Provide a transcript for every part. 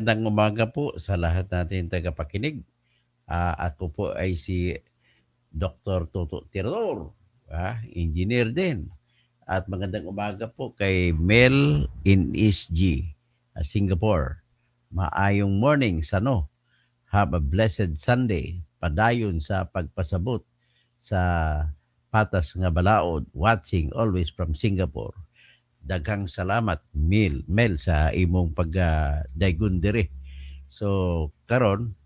Magandang umaga po sa lahat nating tagapakinig. Ako po ay si Dr. Toto Tirador, engineer din. At magandang umaga po kay Mel in East G, Singapore. Maayong morning, Sano. Have a blessed Sunday. Padayon sa pagpasabot sa patas nga balaod, watching always from Singapore. Daghang salamat, Mel sa imong pag-daygon dire. So, karon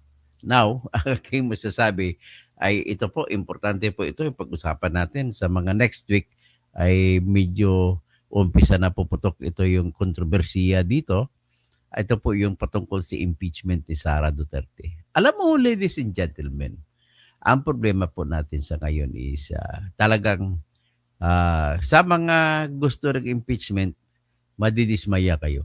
now, ang aking masasabi ay ito po, importante po ito yung pag-usapan natin sa mga next week ay medyo umpisa na puputok ito yung kontrobersiya dito. Ito po yung patungkol sa impeachment ni Sara Duterte. Alam mo, ladies and gentlemen, ang problema po natin sa ngayon is talagang sa mga gusto ng impeachment, madidismaya kayo.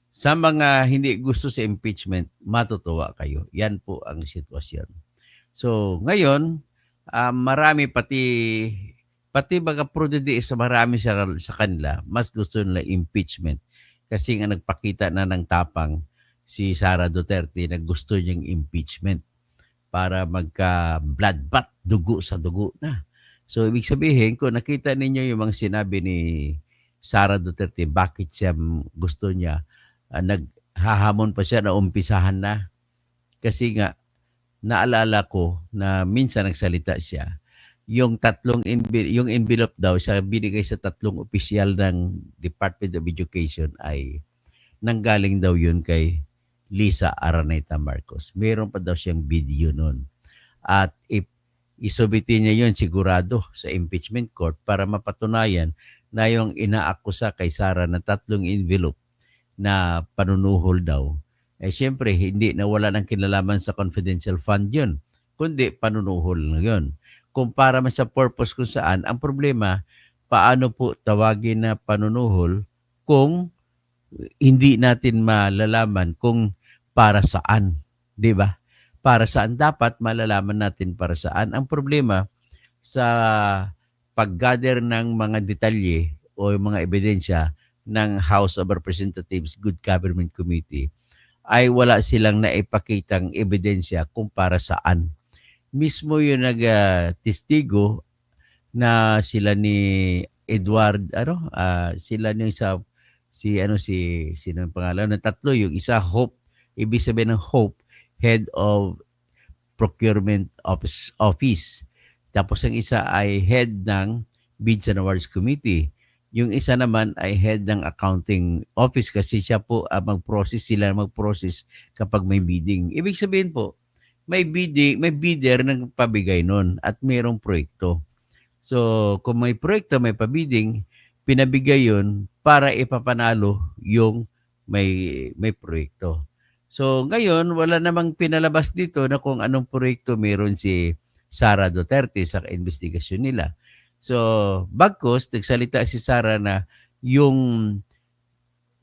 Sa mga hindi gusto sa impeachment, matutuwa kayo. Yan po ang sitwasyon. So, ngayon, marami pati mga prudente sa marami sa kanila, mas gusto nila impeachment. Kasi nga nagpakita na ng tapang si Sara Duterte na gusto niyang impeachment para magka-bloodbath, dugo sa dugo na. So, ibig sabihin, kung nakita ninyo yung mga sinabi ni Sara Duterte, bakit siya gusto niya, naghahamon pa siya na umpisahan na. Kasi nga, naalala ko na minsan nagsalita siya, yung envelope daw siya binigay sa tatlong opisyal ng Department of Education ay nanggaling daw yun kay Lisa Araneta Marcos. Meron pa daw siyang video nun. At isubiti niya yun sigurado sa impeachment court para mapatunayan na yung inaakusa kay Sara na tatlong envelope na panunuhol daw, eh siyempre hindi na wala ng kinalaman sa confidential fund yun, kundi panunuhol na yun. Kung para man sa purpose kung saan, ang problema, paano po tawagin na panunuhol kung hindi natin malalaman kung para saan, di ba? Para saan dapat malalaman natin para saan. Ang problema sa pag-gather ng mga detalye o yung mga ebidensya ng House of Representatives Good Government Committee ay wala silang naipakitang ebidensya kung para saan. Mismo yung nag-testigo na sila ni Edward, sila yung si sino yung pangalan ng tatlo, yung isa Hope, ibig sabihin ng Hope, head of procurement office. Tapos ang isa ay head ng Bids and Awards Committee. Yung isa naman ay head ng accounting office kasi siya po sila mag-process kapag may bidding. Ibig sabihin po, may bidder ng pabigay nun at mayroong proyekto. So, kung may proyekto, may pabidding, pinabigay yun para ipapanalo yung may proyekto. So, ngayon, wala namang pinalabas dito na kung anong proyekto meron si Sara Duterte sa investigasyon nila. So, bagkus, nagsalita si Sara na yung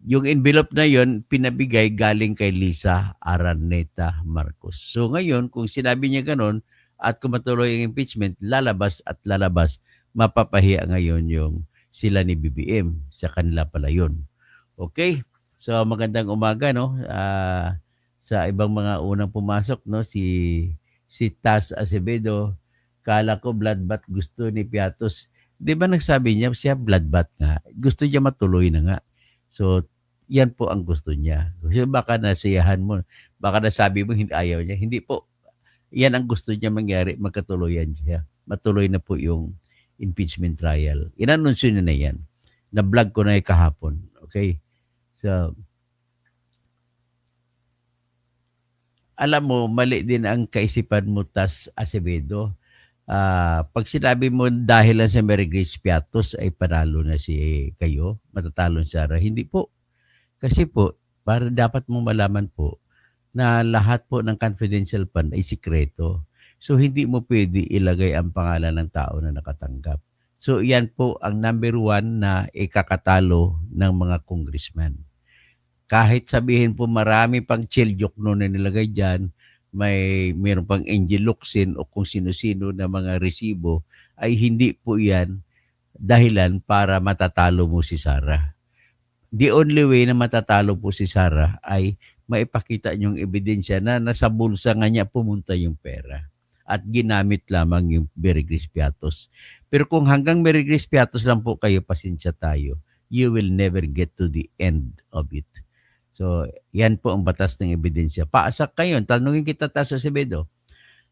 yung envelope na yon pinabigay galing kay Lisa Araneta Marcos. So ngayon, kung sinabi niya ganon at kung matuloy ang impeachment, lalabas at lalabas, mapapahiya ngayon yung sila ni BBM. Sa kanila pala yun. Okay? So magandang umaga, no? Sa ibang mga unang pumasok, no? Si Tas Acevedo, kala ko bloodbath gusto ni Piatos. Di ba nagsabi niya, siya bloodbath nga. Gusto niya matuloy na nga. So, yan po ang gusto niya. Kasi baka nasiyahan mo, baka nasabi mo hindi ayaw niya. Hindi po. Yan ang gusto niya mangyari, magkatuloyan siya. Matuloy na po yung impeachment trial. Inanunsyo niya na yan. Na-vlog ko na yung kahapon. Okay? So, alam mo, mali din ang kaisipan mo, Tas Acevedo. Pag sinabi mo dahil lang sa Mary Grace Piatos ay panalo na si kayo, matatalo si Sara. Hindi po. Kasi po, para dapat mong malaman po na lahat po ng confidential fund ay sikreto. So, hindi mo pwede ilagay ang pangalan ng tao na nakatanggap. So, yan po ang number one na ikakatalo ng mga congressman. Kahit sabihin po marami pang Chelyok no na nilagay dyan, mayroon pang Angel Locsin o kung sino-sino na mga resibo, ay hindi po yan dahilan para matatalo mo si Sara. The only way na matatalo po si Sara ay maipakita niyong ebidensya na nasa bulsa nga niya pumunta yung pera at ginamit lamang yung Berigris Piatos. Pero kung hanggang Berigris Piatos lang po kayo, pasensya tayo. You will never get to the end of it. So, yan po ang batas ng ebidensya. Paasak kayo. Tanungin kita, Taas Acevedo,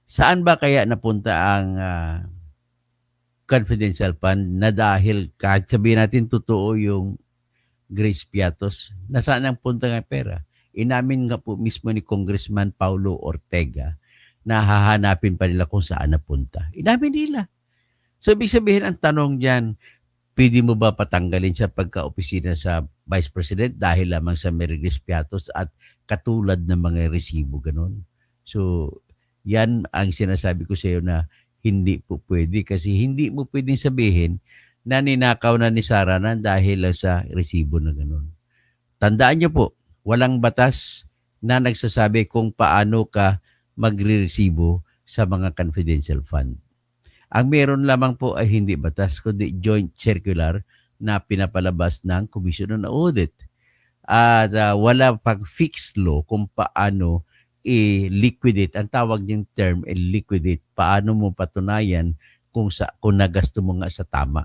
saan ba kaya napunta ang confidential fund na dahil kahit sabihin natin totoo yung Grace Piatos, nasaan ang punta ng pera? Inamin nga po mismo ni Congressman Paulo Ortega na hahanapin pa nila kung saan napunta. Inamin nila. So, ibig sabihin ang tanong dyan, pwede mo ba patanggalin siya pagka-opisina sa Vice President dahil lamang sa Merigris Piatos at katulad ng mga resibo ganun? So, yan ang sinasabi ko sa iyo na hindi po pwede kasi hindi mo pwedeng sabihin na ninakaw na ni Sara na dahil sa resibo na ganun. Tandaan niyo po, walang batas na nagsasabi kung paano ka magre-resibo sa mga confidential fund. Ang meron lamang po ay hindi batas, kundi joint circular na pinapalabas ng Commission on Audit. At wala pang fixed law kung paano i-liquidate. Ang tawag niyang term, i-liquidate. Paano mo patunayan kung nagasto mo nga sa tama.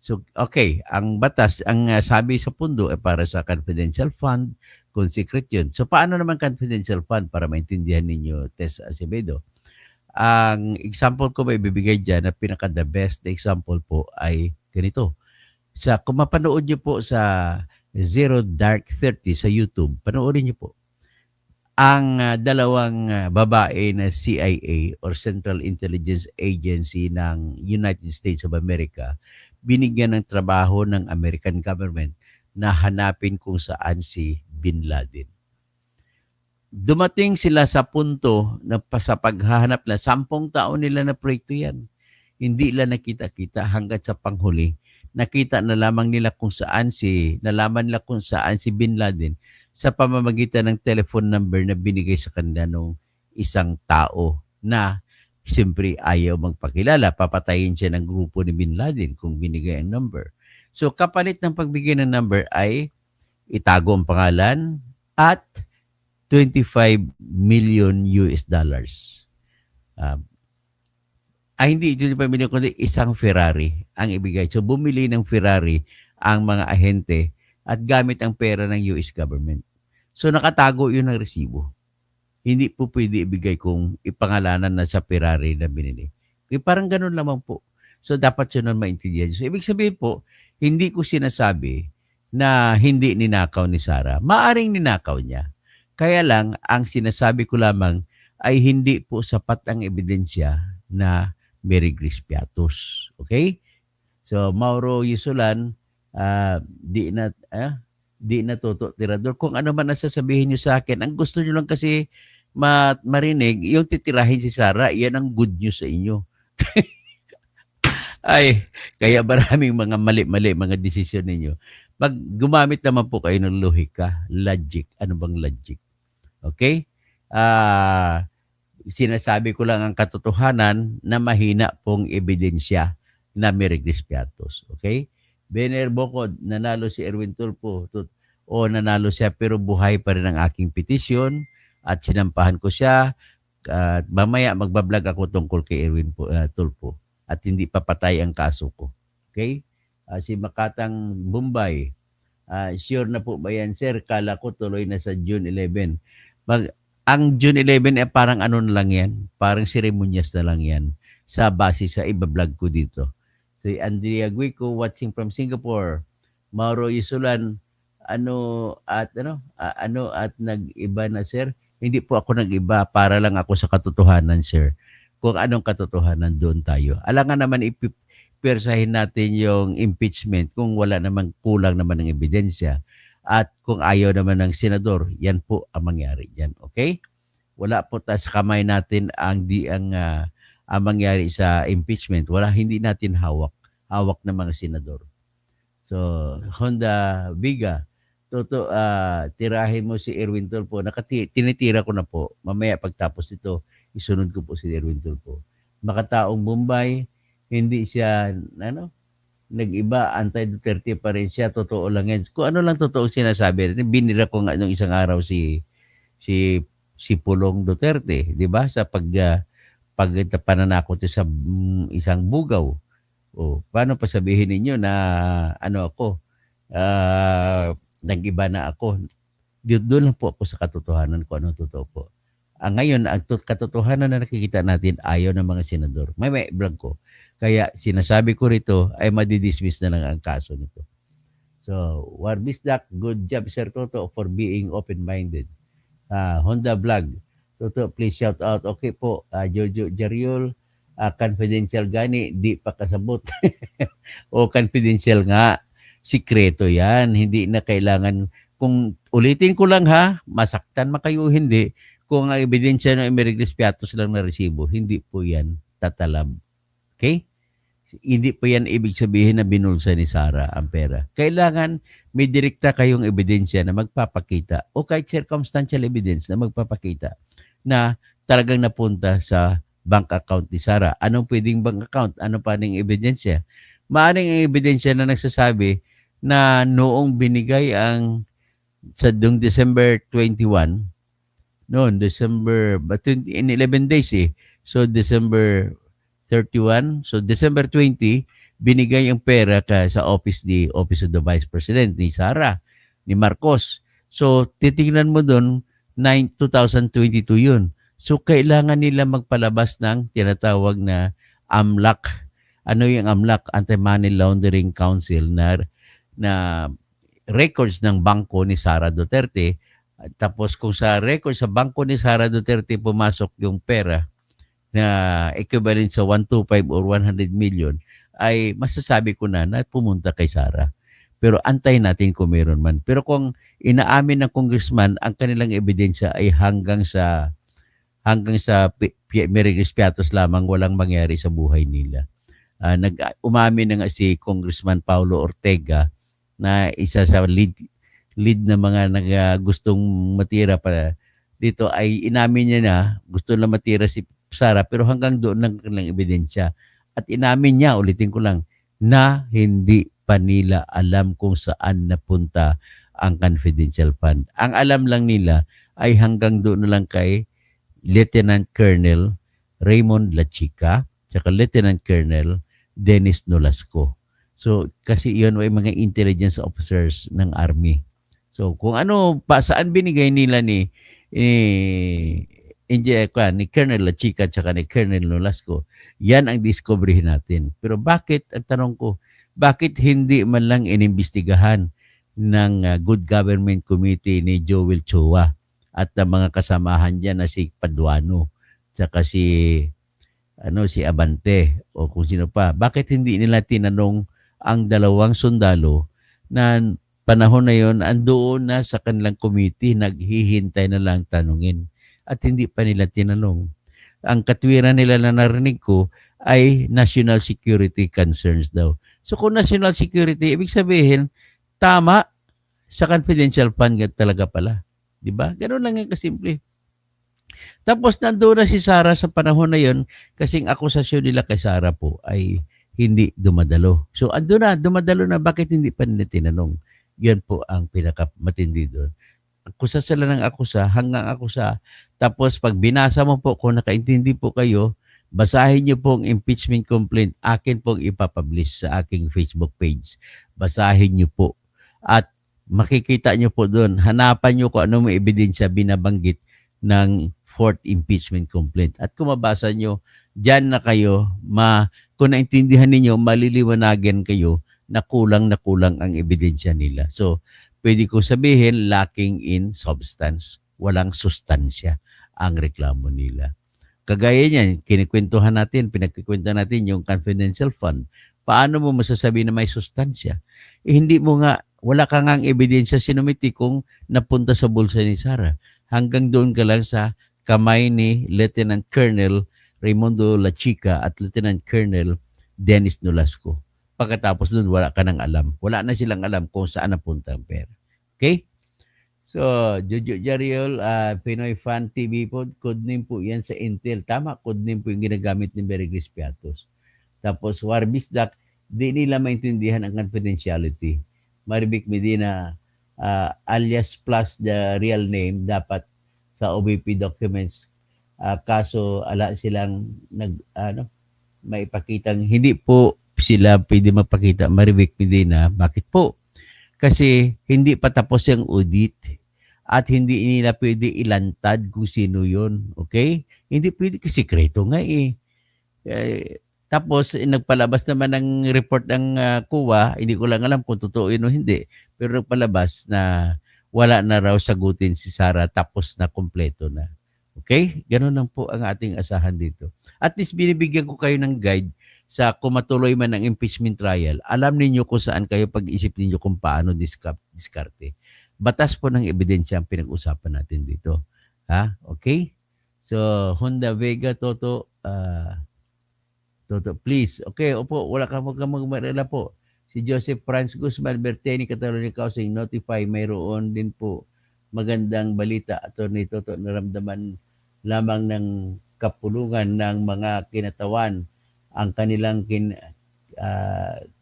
So, okay, ang batas, ang sabi sa pundo ay para sa confidential fund, kung secret yun. So, paano naman confidential fund para maintindihan ninyo, Tess Acevedo? Ang example ko may bibigay dyan na pinaka-the best example po ay ganito. Kung mapanood nyo po sa Zero Dark 30 sa YouTube, panoorin nyo po. Ang dalawang babae na CIA or Central Intelligence Agency ng United States of America, binigyan ng trabaho ng American government na hanapin kung saan si Bin Laden. Dumating sila sa punto na sa paghahanap na 10 taon nila na proyekto yan. Hindi nila nakita-kita hanggat sa panghuli. Nakita na lamang nila nalaman nila kung saan si Bin Laden sa pamamagitan ng telephone number na binigay sa kanila ng isang tao na siyempre ayaw magpakilala. Papatayin siya ng grupo ni Bin Laden kung binigay ang number. So kapalit ng pagbigay ng number ay itago ang pangalan at 25 million US dollars. Hindi 25 million kundi isang Ferrari ang ibigay. So bumili ng Ferrari ang mga ahente at gamit ang pera ng US government. So nakatago yun ng resibo. Hindi po pwede ibigay kung ipangalanan na sa Ferrari na binili. Parang ganun lamang po. So dapat yun na maintindihan. So ibig sabihin po, hindi ko sinasabi na hindi ninakaw ni Sara. Maaring ninakaw niya. Kaya lang, ang sinasabi ko lamang ay hindi po sapat ang ebidensya na Berigris Piatos. Okay? So Mauro Yusulan, di na Toto Tirador. Kung ano man nasasabihin nyo sa akin, ang gusto nyo lang kasi marinig, yung titirahin si Sara, yan ang good news sa inyo. Ay, kaya maraming mga mali-mali, mga desisyon ninyo. Pag gumamit naman po kayo ng lohika, logic. Ano bang logic? Okay? Sinasabi ko lang ang katotohanan na mahina pong ebidensya na Berigris Piatos. Okay? Bener Bocod, nanalo si Erwin Tulfo. Nanalo siya pero buhay pa rin ang aking petisyon at sinampahan ko siya. Mamaya magbablog ako tungkol kay Erwin Tulfo at hindi papatay ang kaso ko. Okay? Si Makatang Bombay, sure na po ba yan, sir? Kala ko tuloy na sa June 11. Ang June 11 ay parang ano na lang yan, parang seremonyas na lang yan sa base sa ibablog ko dito. Si Andrea Guico watching from Singapore. Mauro Yusulan, at nag-iba na, sir? Hindi po ako nag-iba, para lang ako sa katotohanan, sir. Kung anong katotohanan, doon tayo. Alangan naman ipipersahin natin yung impeachment kung wala namang kulang naman ng ebidensya. At kung ayaw naman ng senador, yan po ang mangyari dyan. Okay? Wala po sa kamay natin ang mangyari sa impeachment. Hindi natin hawak ng mga senador. So, Honda Viga, tirahin mo si Erwin Tulfo. Tinitira ko na po. Mamaya pagtapos ito, isunod ko po si Erwin Tulfo. Makataong Bombay, hindi siya, nag-iba, anti-Duterte pa rin siya, totoo lang yan. Kung ano lang totoo sinasabi, binira ko nga nung isang araw si si Pulong Duterte, 'di ba? Sa pananakot niya sa isang bugaw. O paano pa sabihin ninyo na ano ako, nag-iba na ako. Doon lang po ako sa katotohanan kung anong totoo po. Ngayon, ang katotohanan na nakikita natin ayaw ng mga senador. May blanco. Kaya sinasabi ko rito ay madidismiss na lang ang kaso nito. So, Warbisdak, good job Sir Toto for being open-minded. Honda Vlog, Toto please shout out. Okay po, Jojo Jariol, confidential gani, di pa kasabot. O confidential nga, sikreto yan. Hindi na kailangan, kung ulitin ko lang ha, masaktan makayo hindi, kung ang ebidensya ng Emerigris Piatos lang na resibo, hindi po yan tatalab. Okay? Hindi po yan ibig sabihin na binulsa ni Sara ang pera. Kailangan may direkta kayong ebidensya na magpapakita o kahit circumstantial evidence na magpapakita na talagang napunta sa bank account ni Sara. Anong pwedeng bank account? Ano pa ning ebidensya? Maaring ang ebidensya na nagsasabi na noong binigay ang sa December 21, noon December, but in 11 days eh. So December 31, so December 20, binigay ang pera sa Office of the Vice President ni Sara, ni Marcos. So titingnan mo doon, 2022 yun. So kailangan nila magpalabas ng tinatawag na AMLAC. Ano yung AMLAC? Anti-Money Laundering Council na records ng bangko ni Sara Duterte. Tapos kung sa record sa bangko ni Sara Duterte pumasok yung pera na equivalent sa 125 or 100 million, ay masasabi ko na pumunta kay Sara. Pero antayin natin kung meron man. Pero kung inaamin ng congressman, ang kanilang ebidensya ay hanggang sa Merigris Piatos lamang, walang mangyari sa buhay nila. Umamin na nga si Congressman Paulo Ortega na isa sa lead na mga gustong matira pa dito, ay inamin niya na gusto na matira si Sara, pero hanggang doon lang kanilang ebidensya. At inamin niya, ulitin ko lang, na hindi pa nila alam kung saan napunta ang confidential fund. Ang alam lang nila ay hanggang doon na lang kay Lieutenant Colonel Raymond Lachica, saka Lieutenant Colonel Dennis Nolasco. So, kasi iyon ay mga intelligence officers ng Army. So, kung ano, saan binigay nila ni Colonel Lachica at ni Colonel Nolasco, yan ang discoveryhin natin. Pero bakit, ang tanong ko, bakit hindi man lang inimbestigahan ng Good Government Committee ni Joel Chua at mga kasamahan dyan na si Paduano tsaka si Abante o kung sino pa? Bakit hindi nila tinanong ang dalawang sundalo na panahon na yon andoon na sa kanilang committee, naghihintay na lang tanungin at hindi pa nila tinanong? Ang katwiran nila na narinig ko ay national security concerns daw. So kung national security, ibig sabihin, tama sa confidential fund talaga pala. Diba? Ganun lang yung kasimple. Tapos nandoon na si Sara sa panahon na yon, kasing akusasyon nila kay Sara po ay hindi dumadalo. So ando na, dumadalo na, bakit hindi pa nila tinanong? Yan po ang pinakamatindi doon. Akusa sila ng akusa, hanggang akusa. Tapos pag binasa mo po, kung nakaintindi po kayo, basahin niyo po ang impeachment complaint. Akin pong ipapublish sa aking Facebook page. Basahin niyo po. At makikita niyo po doon, hanapan niyo kung ano may ebidensya binabanggit ng fourth impeachment complaint. At kung mabasa nyo, dyan na kayo, kung naintindihan ninyo, maliliwanagan kayo na kulang ang ebidensya nila. So, pwede ko sabihin, lacking in substance. Walang sustansya ang reklamo nila. Kagaya niyan, pinagkwentuhan natin yung confidential fund. Paano mo masasabi na may sustansya? Hindi mo nga, wala ka nga ang ebidensya sinumiti kung napunta sa bulsa ni Sara. Hanggang doon ka lang sa kamay ni Lieutenant Colonel Raimundo Lachica at Lieutenant Colonel Dennis Nolasco. Pagkatapos doon, wala ka nang alam. Wala na silang alam kung saan napunta ang pera. Okay? So, Jojo Jariol, Pinoy Fan TV po, codename po yan sa Intel. Tama, codename po yung ginagamit ni Merigris Piatos. Tapos, Warbisdak, di nila maintindihan ang confidentiality. Maribik Medina, alias plus the real name, dapat sa OBP documents. Kaso ala silang maipakitang hindi po sila pwede magpakita. Marivic Medina, bakit po? Kasi hindi pa tapos yung audit at hindi nila pwede ilantad kung sino yun. Okay? Hindi pwede kasi sekreto nga eh. Tapos nagpalabas naman ng report ng COA, hindi ko lang alam kung totoo yun o hindi, pero nagpalabas na wala na raw sagutin si Sara tapos na kumpleto na. Okay? Ganun lang po ang ating asahan dito. At least binibigyan ko kayo ng guide sa kung matuloy man ang impeachment trial. Alam ninyo kung saan kayo pag-isip ninyo kung paano diskarte. Batas po ng ebidensya ang pinag-usapan natin dito. Ha? Okay? So, Honda Vega, Toto, please. Okay, opo, wala ka magmarela po. Si Joseph Franz Guzman Berteni, Catalonia Housing, notify, mayroon din po magandang balita. Attorney Toto, naramdaman lamang ng kapulungan ng mga kinatawan ang kanilang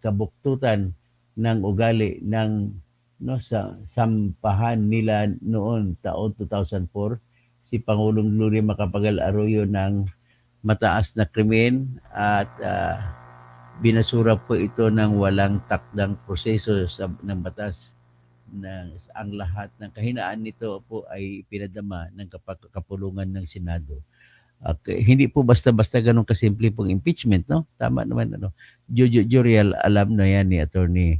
kabuktutan ng ugali ng sa sampahan nila noon taon 2004 si Pangulong Gloria Macapagal Arroyo ng mataas na krimen at binasura po ito ng walang takdang proseso ng batas na ang lahat ng kahinaan nito po ay pinadama ng kapulungan ng Senado. Hindi po basta-basta ganun kasimple pong impeachment, no? Tama naman, ano. Jurial, alam na yan ni Attorney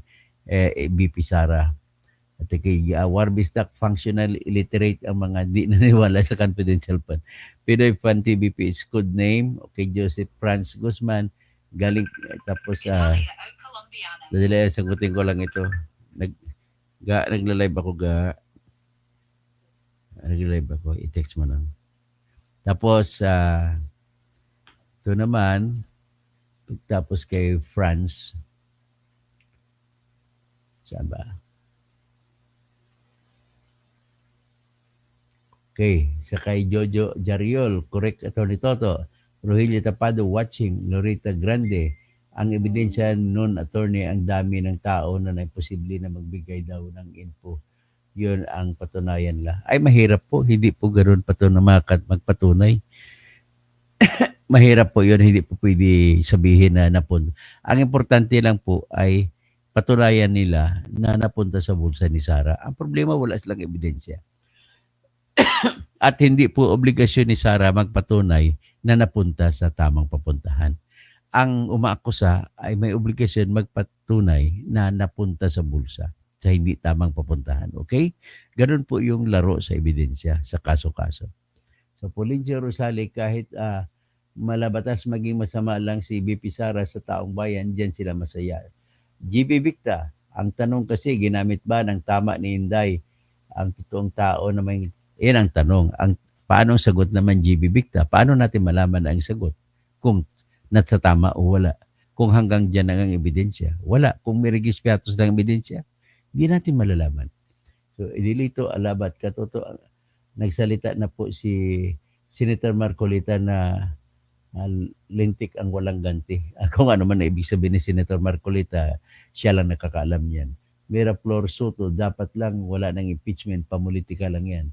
BP Sara. At kay Warbistak, functional illiterate ang mga di naniwala sa confidential fund. Pinoy Fund TVP is code name. Okay, Joseph Franz Guzman. Galing, tapos, dali, sagutin ko lang ito. Nagla-live ako, nagla-live ako. I-text mo lang. Tapos, ito naman, tapos kay Franz. Saan ba? Okay, sa kay Jojo Jariol, correct, Attorney Toto. Rogelio Tapado watching, Loretta Grande. Ang ebidensya noon, Attorney, ang dami ng tao na imposible na magbigay daw ng info. Yun ang patunayan la. Ay, mahirap po. Hindi po ganoon magpatunay. Mahirap po yun. Hindi po pwede sabihin na napunta. Ang importante lang po ay patunayan nila na napunta sa bulsa ni Sara. Ang problema, wala silang ebidensya. At hindi po obligasyon ni Sara magpatunay na napunta sa tamang papuntahan. Ang umaakusa ay may obligasyon magpatunay na napunta sa bulsa sa hindi tamang papuntahan. Okay? Ganun po yung laro sa ebidensya sa kaso-kaso. So, Polincio Rosales, kahit malabatas maging masama lang si BP Sara sa taong bayan, diyan sila masaya. GB Victa, ang tanong kasi, ginamit ba ng tama ni Inday ang totoong tao na may... Yan ang tanong. Paano ang sagot naman, GB Victa? Paano natin malaman ang sagot? Kung nasa tama o wala. Kung hanggang dyan ang ebidensya. Wala. Kung may regis piatos ng ebidensya, hindi natin malalaman. So, idilito, alabat, katoto. Nagsalita na po si Senator Marcolita na lintik ang walang ganti. Kung ano man na ibig sabihin ni Senator Marcolita, siya lang nakakaalam yan. Mira Flor Soto, dapat lang wala ng impeachment, pamulitika lang yan.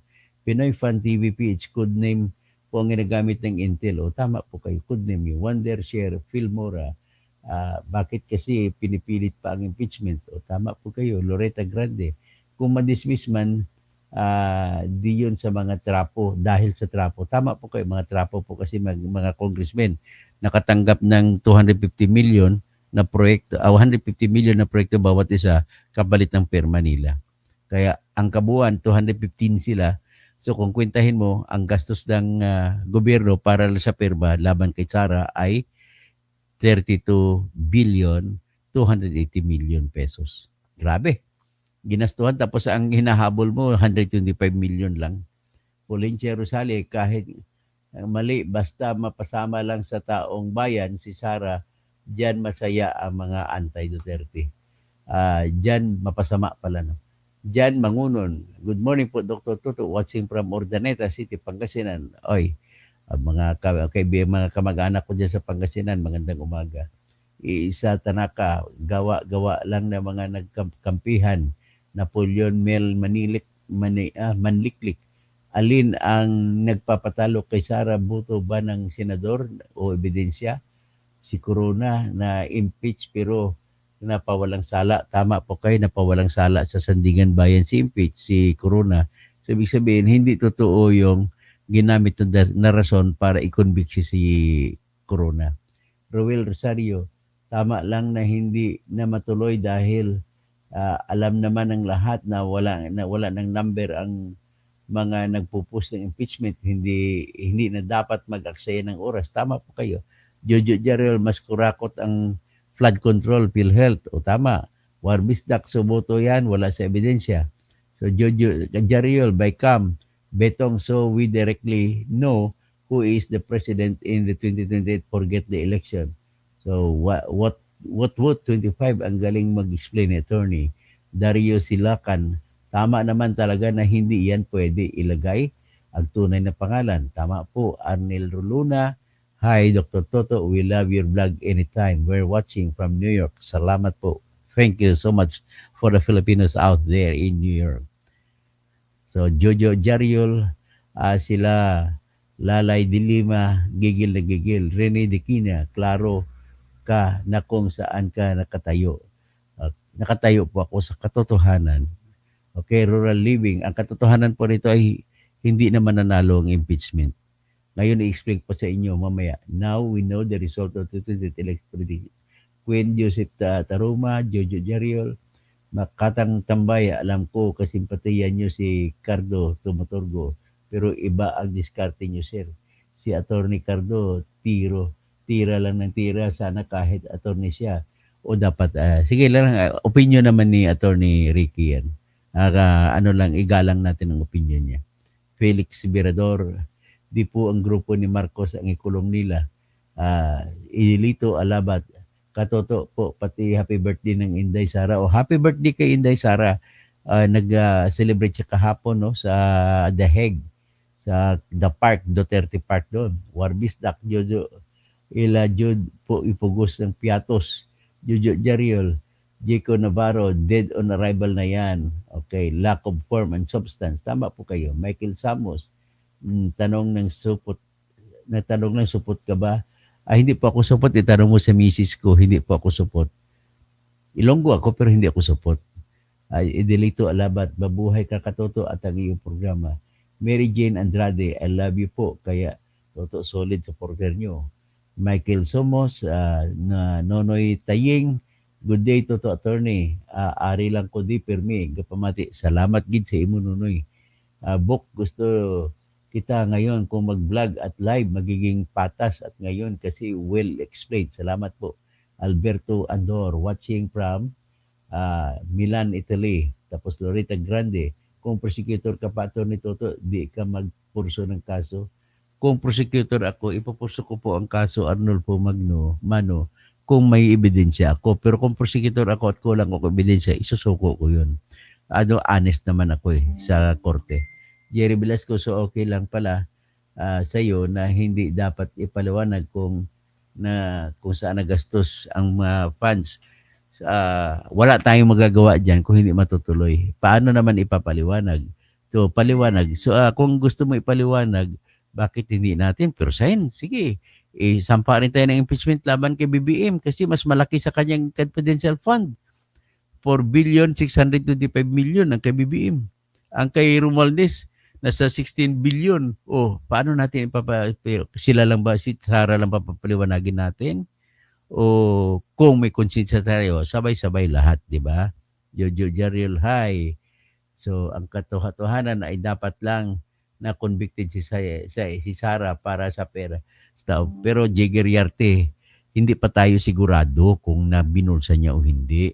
Pinoy Fund TVPH, code name po ang ginagamit ng Intel. O tama po kayo, code name yung Wondershare, Philmora. Bakit kasi pinipilit pa ang impeachment? O tama po kayo, Loretta Grande. Kung madismiss man, di yun sa mga trapo, dahil sa trapo. Tama po kayo, mga trapo po kasi mga congressmen nakatanggap ng 250 million na proyekto, 150 million na proyekto bawat isa kapalit ng perma nila. Kaya ang kabuuan, 215 sila. So kung kwentahin mo, ang gastos ng gobyerno para sa perma laban kay Sara ay 32 billion 280 million pesos. Grabe. Ginastuhan tapos ang hinahabol mo 125 million lang. Polensia Rosales, kahit mali, basta mapasama lang sa taong bayan si Sara, diyan masaya ang mga anti-Duterte. Diyan mapasama pala. No? Diyan Mangunon. Good morning po, Dr. Tuto. Watching from Urdaneta City, Pangasinan. Oy, mga kamag-anak ko diyan sa Pangasinan, magandang umaga. Isa Tanaka, gawa lang na mga nagkampihan. Napoleon Mel Manliklik, alin ang nagpapatalo kay Sara, boto ba ng senador o ebidensya? Si Corona na impeach pero napawalang sala. Tama po kayo, napawalang sala sa Sandigan Bayan si impeach, si Corona. So, ibig sabihin, hindi totoo yung ginamit na rason para i-convict si Corona. Roel Rosario, tama lang na hindi na matuloy dahil alam naman ng lahat na wala ng number ang mga nagpo-post ng impeachment, hindi na dapat mag-aksaya ng oras. Tama po kayo. Jojo Jariol, mas kurakot ang flood control, PhilHealth. O tama. Warbisdak, Soboto yan, wala sa ebidensya. So Jojo Jariol, by Cam, Betong, so we directly know who is the president in the 2028, forget the election. So what 25 ang galing mag-explain ni attorney. Dario Silakan, tama naman talaga na hindi yan pwede ilagay ang tunay na pangalan. Tama po, Arnel Roluna. Hi, Dr. Toto. We love your vlog anytime. We're watching from New York. Salamat po. Thank you so much for the Filipinos out there in New York. So, Jojo Jariol, sila Lalay Dilima, gigil na gigil. Rene Dikina, klaro ka na kung saan ka nakatayo. Nakatayo po ako sa katotohanan. Okay, rural living. Ang katotohanan po nito ay hindi naman nanalo ang impeachment. Ngayon, i-explain ko sa inyo mamaya. Now, we know the result of the 2020 election. Queen Joseph Taruma, Jojo Jariol, Makatang Tambay, alam ko kasimpatiya nyo si Cardo Tumaturgo, pero iba ang diskarte nyo, sir. Si Attorney Cardo, tira lang ng tira, sana kahit attorney siya. O dapat, sige lang, opinion naman ni Attorney Ricky yan. Ano lang, igalang natin ang opinion niya. Felix Virador, di po ang grupo ni Marcos ang ikulong nila. Ilito Alabat, katoto po, pati happy birthday ng Inday Sara. O happy birthday kay Inday Sara. Nag-celebrate siya kahapon no, sa The Hague, sa The Park, Duterte Park doon. Warbisdak, Jojo, Ila Jud po ipugos ng Piatos. Jojo Jariol, Jico Navarro, dead on arrival na yan. Okay, lack of form and substance. Tama po kayo. Michael Samos, tanong ng supot, natanong ng supot ka ba? Hindi po ako supot. Itanong mo sa misis ko, hindi po ako supot. Ilonggo ako pero hindi ako supot. Idelito Alabat, mabuhay ka katoto at ang iyong programa. Mary Jane Andrade, I love you po. Kaya toto solid supporter nyo. Michael Somos, na Nonoy Taying, good day toto attorney. Ari lang ko di permi. Gapamati, salamat gid sa imo Nonoy. Book, gusto kita ngayon kung mag-vlog at live magiging patas at ngayon kasi well explained. Salamat po. Alberto Andor watching from Milan, Italy. Tapos Loretta Grande, kung prosecutor ka pa ni Toto, di ka magpurso ng kaso. Kung prosecutor ako, ipupurso ko po ang kaso Arnulfo Mano kung may ebidensya ako. Pero kung prosecutor ako at kulang ako ebidensya, isusuko ko yun. Honest naman ako sa korte. Jerry Velasco, so okay lang pala sa iyo na hindi dapat ipaliwanag kung saan nagastos ang mga funds. Wala tayong magagawa diyan kung hindi matutuloy. Paano naman ipapaliwanag? So paliwanag. So kung gusto mo ipaliwanag, bakit hindi natin percent? Sige. Sampa rin tayo ng impeachment laban kay BBM kasi mas malaki sa kanyang confidential fund. 4,625,000,000 ang kay BBM. Ang kay Romualdez, nasa 16 billion. Paano natin sila lang ba, si Sara lang ba papaliwanagin natin? O kung may konsensya tayo, sabay-sabay lahat, di ba? Jojo Jariel, hi. So, ang katotohanan ay dapat lang na convicted si Sara para sa pera. Pero Jigger Yarte, hindi pa tayo sigurado kung nabinulsa niya o hindi.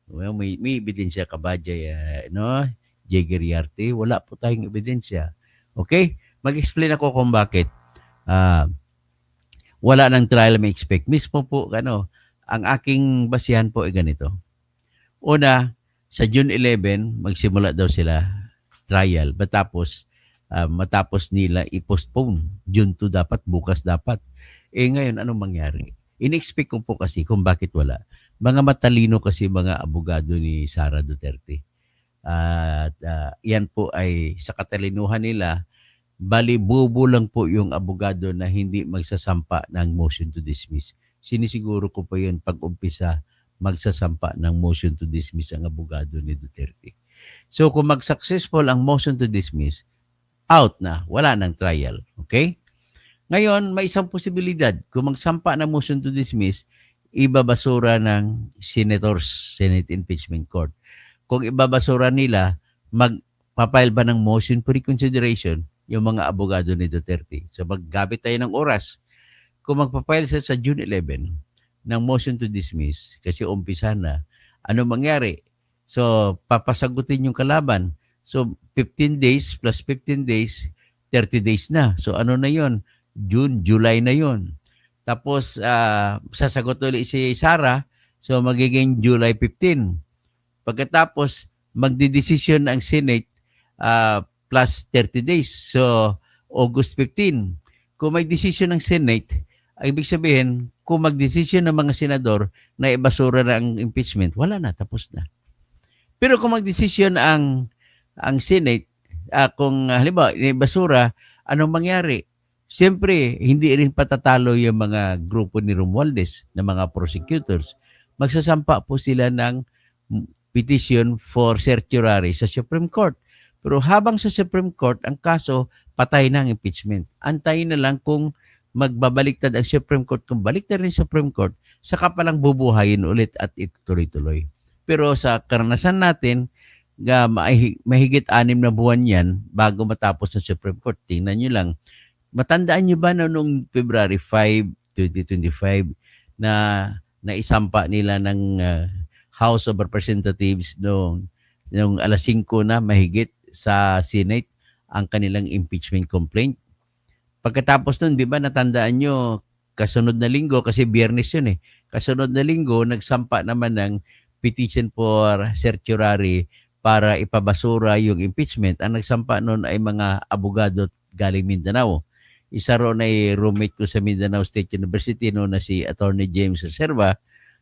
Well, may ebidensya ka ba, Jigger Yarte? Wala po tayong ebidensya. Okay? Mag-explain ako kung bakit. Wala ng trial may expect. Mismo po, ang aking basihan po ay ganito. Una, sa June 11, magsimula daw sila trial. Matapos nila i-postpone. June 2 dapat, bukas dapat. Ngayon, anong mangyari? In-expect ko po kasi kung bakit wala. Mga matalino kasi mga abogado ni Sara Duterte. At yan po ay sa katalinuhan nila, Bali, bubo lang po yung abogado na hindi magsasampa ng motion to dismiss. Sinisiguro ko po yun pag umpisa magsasampa ng motion to dismiss ang abogado ni Duterte. So kung mag-successful ang motion to dismiss, out na, wala nang trial. Okay? Ngayon, may isang posibilidad. Kung magsampa ng motion to dismiss, ibabasura ng senators, Senate Impeachment Court. Kung ibabasura nila, magpapile ba ng motion for reconsideration yung mga abogado ni Duterte. So maggamit tayo ng oras. Kung magpapile siya sa June 11 ng motion to dismiss, kasi umpisa na, ano mangyari? So papasagutin yung kalaban. So 15 days plus 15 days, 30 days na. So ano na yon? June, July na yon. Tapos sasagot ulit si Sara, so magiging July 15. Pagkatapos, magdidesisyon ang Senate plus 30 days. So, August 15. Kung may desisyon ng Senate, ay ibig sabihin, kung magdesisyon ng mga senador na ibasura na ang impeachment, wala na, tapos na. Pero kung magdesisyon ang Senate, kung halimbawa, ibasura, anong mangyari? Siyempre, hindi rin patatalo yung mga grupo ni Romualdez na mga prosecutors. Magsasampa po sila ng petition for certiorari sa Supreme Court. Pero habang sa Supreme Court, ang kaso, patay na ang impeachment. Antayin na lang kung magbabaliktad ang Supreme Court. Kung baliktad rin Supreme Court, saka palang bubuhayin ulit at ituloy-tuloy. Pero sa karanasan natin, mahigit 6 na buwan yan bago matapos ang Supreme Court. Tingnan nyo lang. Matandaan nyo ba na noong February 5, 2025 na naisampa nila ng House of Representatives noong alas 5 na mahigit sa Senate ang kanilang impeachment complaint. Pagkatapos nun, di ba natandaan nyo, kasunod na linggo, kasi Biyernes yun kasunod na linggo, nagsampa naman ng petition for certiorari para ipabasura yung impeachment. Ang nagsampa nun ay mga abogado galing Mindanao. Isa ron ay roommate ko sa Mindanao State University na si Attorney James Reserva,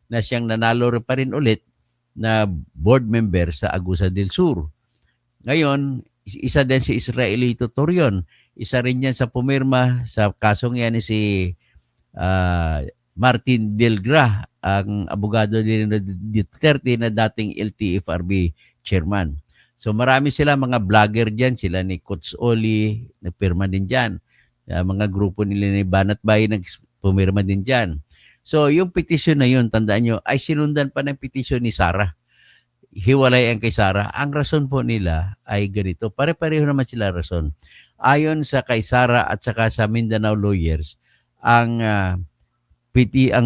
na siyang nanalo pa rin ulit na board member sa Agusa del Sur. Ngayon, isa din si Israelito Torion. Isa rin yan sa pumirma sa kasong yan si Martin Delgra, ang abogado din ng Duterte na dating LTFRB chairman. So marami sila, mga vlogger dyan, sila ni Coach Oli, nagpirma din dyan. Mga grupo nila ni Banat Bay, nagpumirma din dyan. So yung petition na yun, tandaan nyo, ay sinundan pa ng petition ni Sara. Hiwalay ang kay Sara. Ang rason po nila ay ganito. Pare-pareho naman sila rason. Ayon sa kay Sara at saka sa Mindanao lawyers, ang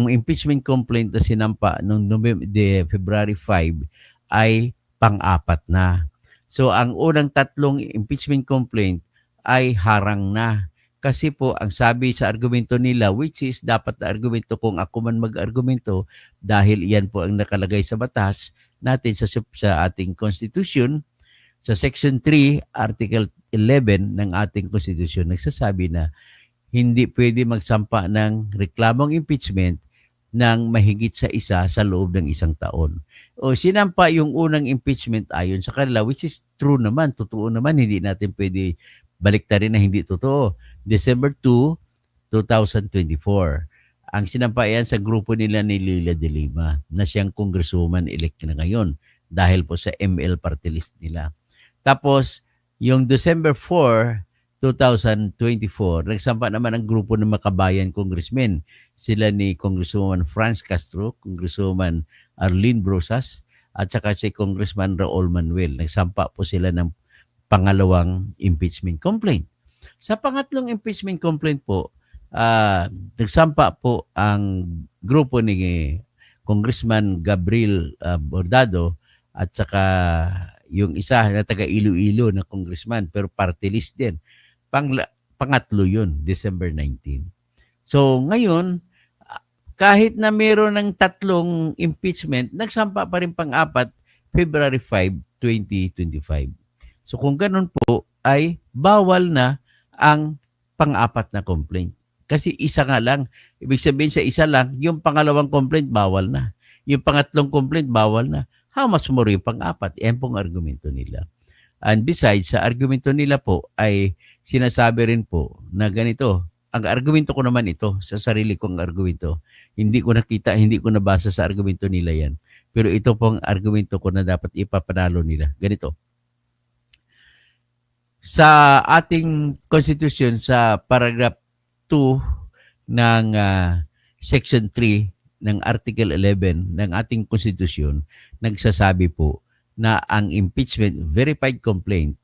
impeachment complaint na sinampa noong February 5 ay pang-apat na. So ang unang 3 impeachment complaint ay harang na. Kasi po ang sabi sa argumento nila, which is dapat na argumento kung ako man mag-argumento, dahil iyan po ang nakalagay sa batas natin sa ating Constitution, sa Section 3, Article 11 ng ating Constitution, nagsasabi na hindi pwede magsampa ng reklamong impeachment ng mahigit sa isa sa loob ng 1 taon. O sinampa yung unang impeachment ayon sa kanila, which is true naman, totoo naman, hindi natin pwede baliktarin na hindi totoo. December 2, 2024. Ang sinampaian sa grupo nila ni Leila de Lima na siyang congresswoman-elect na ngayon dahil po sa ML party list nila. Tapos, yung December 4, 2024, nagsampa naman ang grupo ng Makabayan Congressmen. Sila ni Congresswoman Franz Castro, Congresswoman Arlene Brosas, at saka si Congressman Raul Manuel. Nagsampa po sila ng pangalawang impeachment complaint. Sa pangatlong impeachment complaint po, nagsampa po ang grupo ni Congressman Gabriel Bordado at saka yung isa na taga Iloilo na congressman pero party list din. Pangatlo yun, December 19. So ngayon, kahit na meron ng 3 impeachment, nagsampa pa rin pang-4, February 5, 2025. So kung ganun po, ay bawal na ang pang-4 na complaint. Kasi isa nga lang. Ibig sabihin sa isa lang, yung pangalawang complaint, bawal na. Yung pangatlong complaint, bawal na. How much more yung pang-4? Yan pong argumento nila. And besides, sa argumento nila po ay sinasabi rin po na ganito, ang argumento ko naman ito, sa sarili kong argumento. Hindi ko nakita, hindi ko nabasa sa argumento nila yan. Pero ito pong argumento ko na dapat ipapanalo nila. Ganito. Sa ating Constitution, sa paragraph 2 ng Section 3 ng Article 11 ng ating Constitution, nagsasabi po na ang impeachment verified complaint,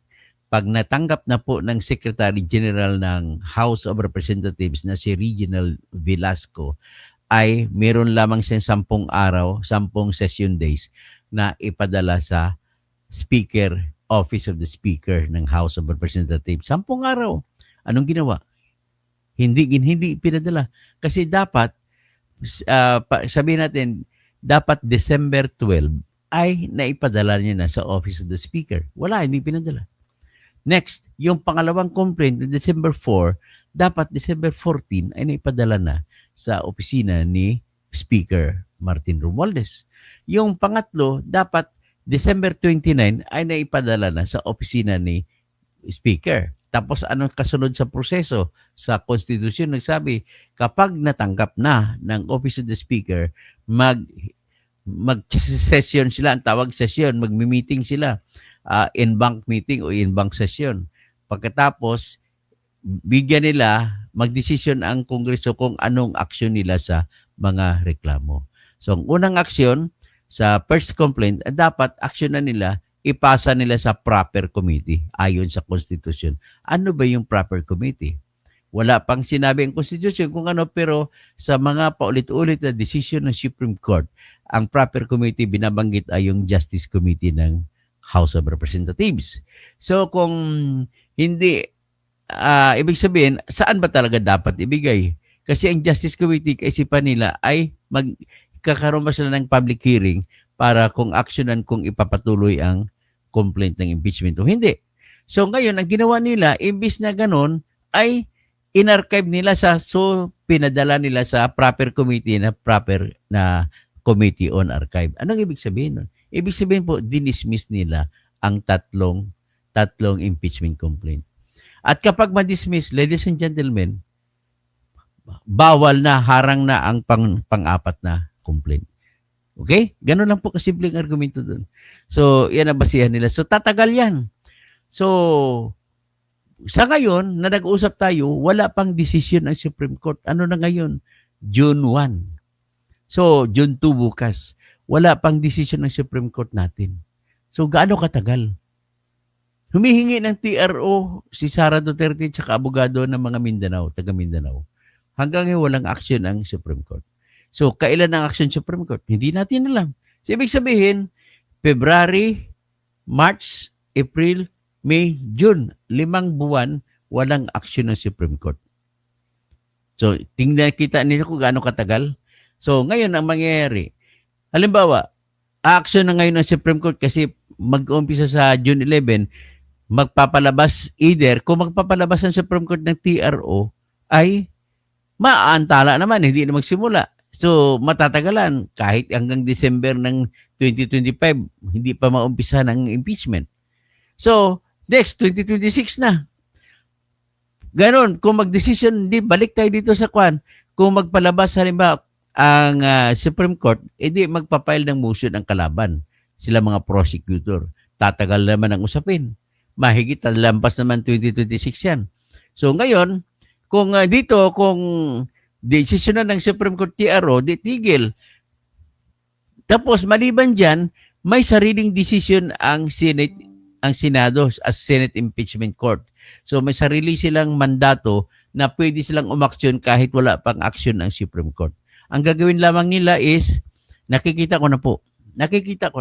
pag natanggap na po ng Secretary General ng House of Representatives na si Reginald Velasco, ay meron lamang siyang 10 araw, 10 session days na ipadala sa Speaker, Office of the Speaker ng House of Representatives. 10 araw. Anong ginawa? Hindi pinadala. Kasi dapat, sabihin natin, dapat December 12 ay naipadala niya na sa Office of the Speaker. Wala, hindi pinadala. Next, yung pangalawang complaint, December 4, dapat December 14 ay naipadala na sa opisina ni Speaker Martin Romualdez. Yung pangatlo, dapat December 29 ay naipadala na sa opisina ni Speaker. Tapos anong kasunod sa proseso? Sa Constitution nagsabi, kapag natanggap na ng Office of the Speaker, mag-session sila, ang tawag session, mag-meeting sila, in-bank meeting o in-bank session. Pagkatapos, bigyan nila, magdesisyon ang Kongreso kung anong aksyon nila sa mga reklamo. So, ang unang aksyon sa first complaint, dapat aksyon na nila, ipasa nila sa proper committee ayon sa Constitution. Ano ba yung proper committee? Wala pang sinabi ang Constitution kung ano, pero sa mga paulit-ulit na decision ng Supreme Court, ang proper committee binabanggit ay yung Justice Committee ng House of Representatives. So kung hindi, ibig sabihin, saan ba talaga dapat ibigay? Kasi ang Justice Committee, kaisipan nila ay magkakaroon ba sila ng public hearing para kung aksyonan kung ipapatuloy ang complaint ng impeachment o hindi. So ngayon, ang ginawa nila, imbis na ganun, ay in-archive nila pinadala nila sa proper committee na Committee on Archive. Anong ibig sabihin nun? Ibig sabihin po, dinismiss nila ang tatlong impeachment complaint. At kapag ma-dismiss, ladies and gentlemen, bawal na, harang na ang pang-apat na complaint. Okay? Ganun lang po kasimpleng argumento doon. So, yan ang basihan nila. So, tatagal yan. So, sa ngayon, na nag-uusap tayo, wala pang desisyon ng Supreme Court. Ano na ngayon? June 1. So, June 2 bukas. Wala pang desisyon ng Supreme Court natin. So, gaano katagal? Humihingi ng TRO si Sara Duterte at abogado ng mga Mindanao, taga Mindanao. Hanggang ngayon, walang action ang Supreme Court. So, kailan ang action ng Supreme Court? Hindi natin alam. So, ibig sabihin, February, March, April, May, June, 5 buwan, walang action ng Supreme Court. So, tingnan kita nila kung gaano katagal. So, ngayon ang mangyayari, halimbawa, action na ngayon ng Supreme Court kasi mag-umpisa sa June 11, magpapalabas kung magpapalabas ang Supreme Court ng TRO, ay maaantala naman, hindi na magsimula. So, matatagalan kahit hanggang December ng 2025, hindi pa maumpisa ng impeachment. So, next, 2026 na. Ganon, kung mag-decision, balik tayo dito sa kwan. Kung magpalabas, halimbawa, ang Supreme Court, edi magpapile ng motion ang kalaban. Sila mga prosecutor. Tatagal naman ang usapin. Mahigit lampas naman 2026 yan. So ngayon, kung kung decision na ng Supreme Court TRO, tigil. Tapos maliban dyan, may sariling decision ang Senado as Senate Impeachment Court. So may sarili silang mandato na pwede silang umaksyon kahit wala pang aksyon ang Supreme Court. Ang gagawin lamang nila is, nakikita ko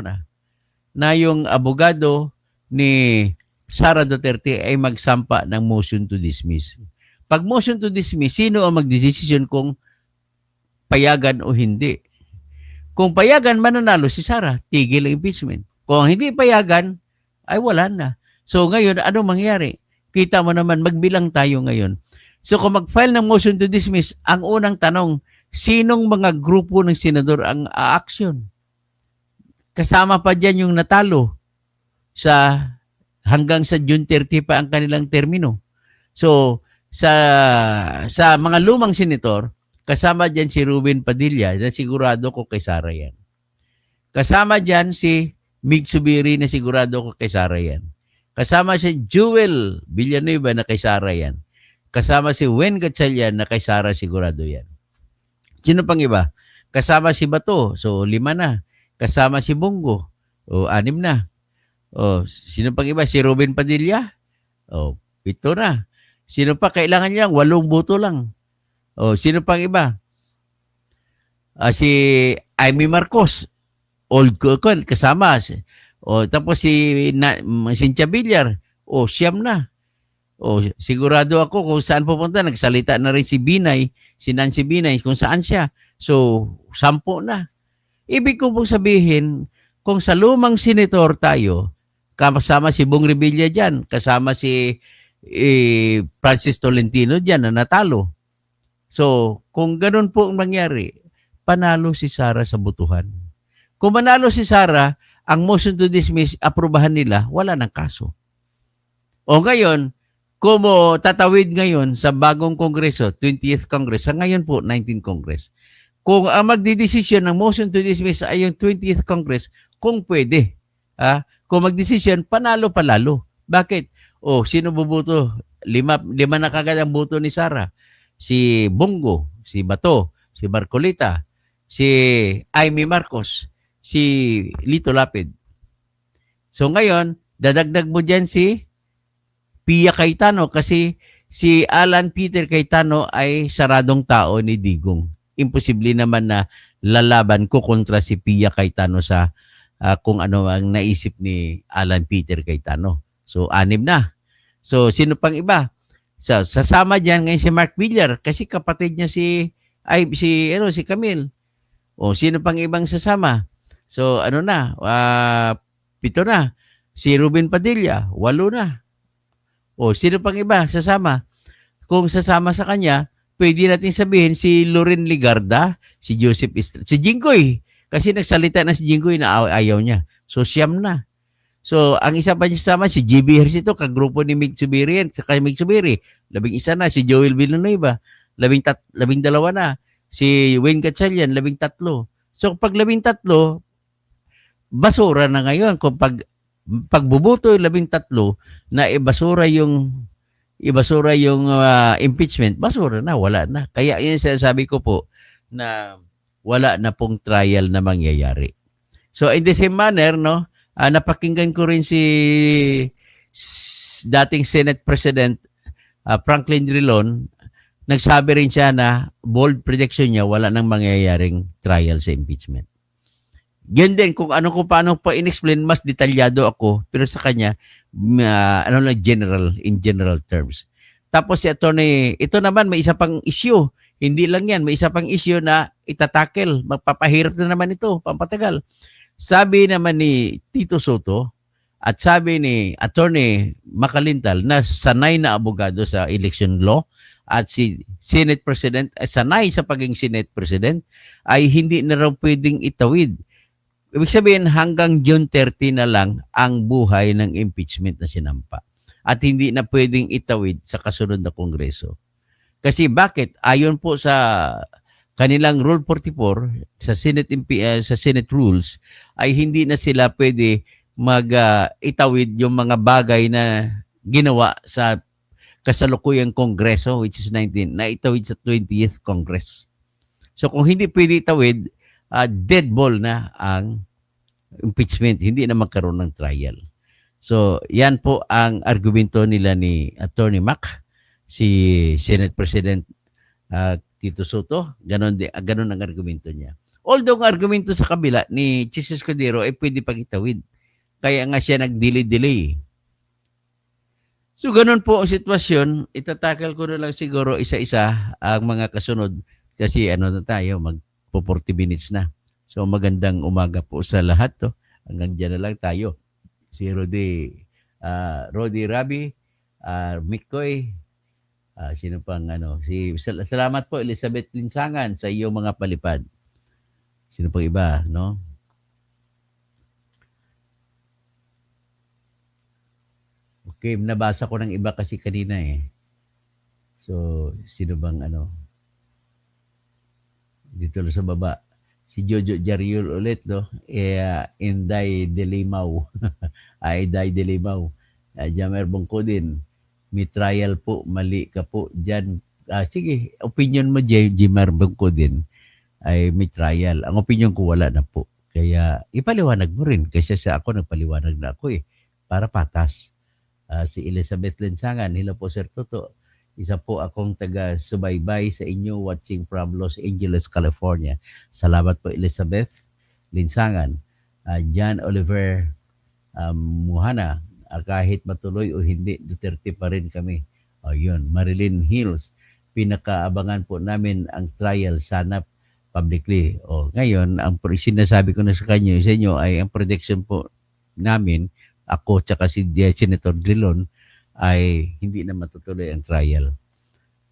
na yung abogado ni Sara Duterte ay magsampa ng motion to dismiss. Pag motion to dismiss, sino ang magdesisyon kung payagan o hindi? Kung payagan, mananalo si Sara, tigil ang impeachment. Kung hindi payagan, ay wala na. So ngayon, ano mangyari? Kita mo naman, magbilang tayo ngayon. So kung mag-file ng motion to dismiss, ang unang tanong, sinong mga grupo ng senador ang a-action? Kasama pa dyan yung natalo hanggang sa June 30 pa ang kanilang termino. So, sa mga lumang senator, kasama diyan si Ruben Padilla na sigurado ko kay Sara yan. Kasama diyan si Mig Subiri na sigurado ko kay Sara yan. Kasama si Jewel Villanueva na kay Sara yan. Kasama si Wen Gatchalian na kay Sara sigurado yan. Sino pang iba? Kasama si Bato, so 5 na. Kasama si Bongo, o 6 na. O, sino pang iba? Si Ruben Padilla, o 7 na. Sino pa? Kailangan niya 8 boto lang. O, sino pang iba? Si Amy Marcos, old Kokon, kasama. O, tapos Cynthia Villar, o 9 na. O, sigurado ako kung saan pupunta. Nagsalita na rin si Binay, si Nancy Binay, kung saan siya. So, 10 na. Ibig ko pong sabihin, kung sa lumang senator tayo, kasama si Bong Revilla dyan, kasama si Francis Tolentino dyan na natalo. So, kung ganun po ang mangyari, panalo si Sara sa butuhan. Kung manalo si Sara, ang motion to dismiss, aprobahan nila, wala ng kaso. O ngayon, kung tatawid ngayon sa bagong kongreso, 20th Congress, sa ngayon po, 19th Congress, kung ang magdidesisyon ng motion to dismiss ay yung 20th Congress, kung pwede. Kung magdesisyon, panalo palalo. Bakit? Sino bubuto? 5 na kagad ang buto ni Sara. Si Bongo, si Bato, si Marcolita, si Amy Marcos, si Lito Lapid. So ngayon, dadagdag mo dyan si Pia Cayetano kasi si Alan Peter Cayetano ay saradong tao ni Digong. Imposible naman na lalaban ko kontra si Pia Cayetano sa kung ano ang naisip ni Alan Peter Cayetano. So, 6 na. So, sino pang iba? So, sasama diyan ngayon si Mark Villar kasi kapatid niya si Camille. O, sino pang ibang sasama? So, 7 na. Si Ruben Padilla, 8 na. O, sino pang iba sasama? Kung sasama sa kanya, pwede natin sabihin si Loren Ligarda, si Joseph Estrada, si Jinggoy. Kasi nagsalita na si Jinggoy na ayaw niya. So, 9 na. So, ang isa pa niya sasama, si JB Hercito, kagrupo ni Mig Subiri yan. Kaya Mig Subiri, 11 na. Si Joel Villanueva, 12 na. Si Wayne Gatchalian, 13. So, pag 13, basura na ngayon. Kung pagbubuto yung 13 na ibasura yung impeachment, basura na, wala na. Kaya yun sinasabi ko po na wala na pong trial na mangyayari. So in the same manner, no, napakinggan ko rin si dating Senate President Franklin Drilon, nagsabi rin siya na bold prediction niya, wala nang mangyayaring trial sa impeachment. Yan din, kung paano pa in-explain, mas detalyado ako, pero sa kanya, in general terms. Tapos si attorney, ito naman may isa pang issue. Hindi lang yan, may isa pang issue na itatakel. Magpapahirap na naman ito, pampatagal. Sabi naman ni Tito Soto at sabi ni attorney Makalintal na sanay na abogado sa election law at si Senate President sanay sa pagiging Senate President ay hindi na raw pwedeng itawid. Ibig sabihin, hanggang June 30 na lang ang buhay ng impeachment na sinampa. At hindi na pwedeng itawid sa kasunod na Kongreso. Kasi bakit? Ayon po sa kanilang Rule 44, sa Senate Rules, ay hindi na sila pwede itawid yung mga bagay na ginawa sa kasalukuyang Kongreso, which is 19, na itawid sa 20th Congress. So kung hindi pwede itawid, dead ball na ang impeachment, hindi na magkaroon ng trial. So, yan po ang argumento nila ni Attorney Mac, si Senate President Tito Soto, ganun ang argumento niya. Although ang argumento sa kabila ni Jesus Cordero ay pwede pang itawid. Kaya nga siya nag-delay. So, ganun po ang sitwasyon. Itatakal ko na lang siguro isa-isa ang mga kasunod kasi na tayo, magpo 40 minutes na. So magandang umaga po sa lahat. Hanggang dyan na lang tayo. Si Rodi Rabi, Mikoy, sino pang salamat po Elizabeth Linsangan sa iyong mga palipad. Sino pang iba, no? Okay, nabasa ko ng iba kasi kanina eh. So, sino bang ano, dito lang sa baba. Si Jojo Jariul ulit, no? Inday Delimaw. Inday Delimaw. Jamer Bongkodin. May trial po, mali ka po dyan. Sige, opinion mo, Jamer Bongkodin, ay may trial. Ang opinion ko wala na po. Kaya ipaliwanag mo rin. Kasi sa ako, nagpaliwanag na ako eh. Para patas. Si Elizabeth Lensangan. Hello po, Sir Toto. Isa po akong taga-subaybay sa inyo watching from Los Angeles, California. Salamat po, Elizabeth Linsangan. John Oliver Muhana, kahit matuloy o hindi, Duterte pa rin kami. Yun. Marilyn Hills, pinakaabangan po namin ang trial sana publicly. Ngayon, ang sinasabi ko na sa inyo ay ang prediction po namin, ako tsaka si Senator Drilon, ay hindi na matutuloy ang trial.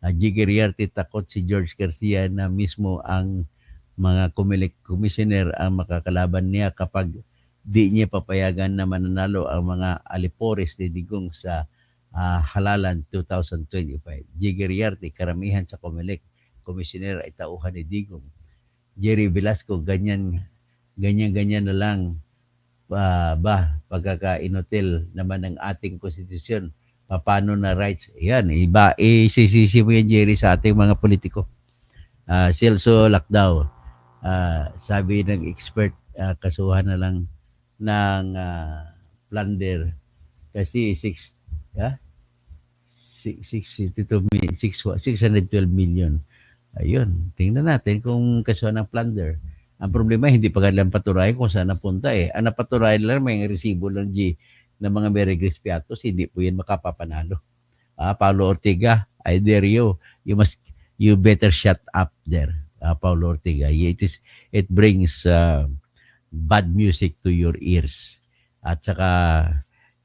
Jiggy Riarte takot si George Garcia na mismo ang mga commissioner ang makakalaban niya kapag di niya papayagan na mananalo ang mga alipores ni Digong sa halalan 2025. Jiggy Riarte, karamihan sa Comelec, commissioner ay tauhan ni Digong. Jerry Velasco, ganyan na lang pagkakainotil naman ng ating konstitusyon, paano na rights. Yan, iba, isisisi mo yan, Jerry, sa ating mga politiko. Celso Lakdaw, sabi ng expert, kasuhan na lang ng plunder kasi 612 million. Ayun, tingnan natin kung kasuhan ng plunder. Ang problema, hindi pa kailan paturayan kung saan napunta eh. Ang napaturayan lang, may resibo lang ng mga Meregris Piatos, hindi po yan makapapanalo. Paulo Ortega, I dare you. You better shut up there, Paulo Ortega. It brings bad music to your ears. At saka,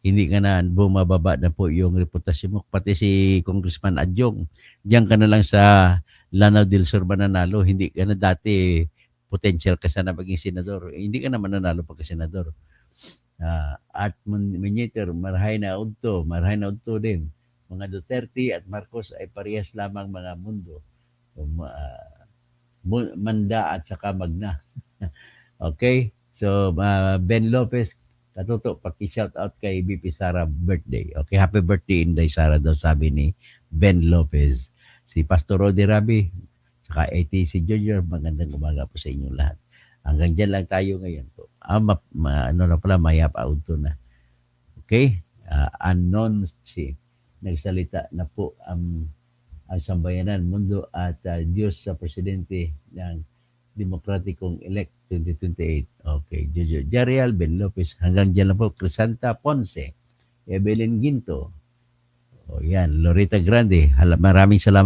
hindi ka na bumababa na po yung reputasyon mo. Pati si Congressman Adjong, diyan ka na lang sa Lanao del Sur mananalo. Hindi ka na dati potential ka sana maging senador. Hindi ka na mananalo pagka senador. At Munyeter, marhay na udto din. Mga Duterte at Marcos ay parehas lamang mga mundo. Manda at saka magna. Okay? So, Ben Lopez, katuto, paki-shout out kay BP Sara birthday. Okay, happy birthday Inday Sara daw sabi ni Ben Lopez. Si Pastor Rodi Rabi, saka ATC Junior, magandang umaga po sa inyong lahat. Hanggang dyan lang tayo ngayon po. Mayap auto na. Okay? Unknown si nagsalita na po ang sambayanan, mundo at Diyos sa presidente ng Demokratikong Elect 2028. Okay, Jojo Jarial, Ben Lopez, hanggang dyan lang po. Crisanta Ponce, Evelyn Ginto, yan, Loretta Grande, maraming salamat.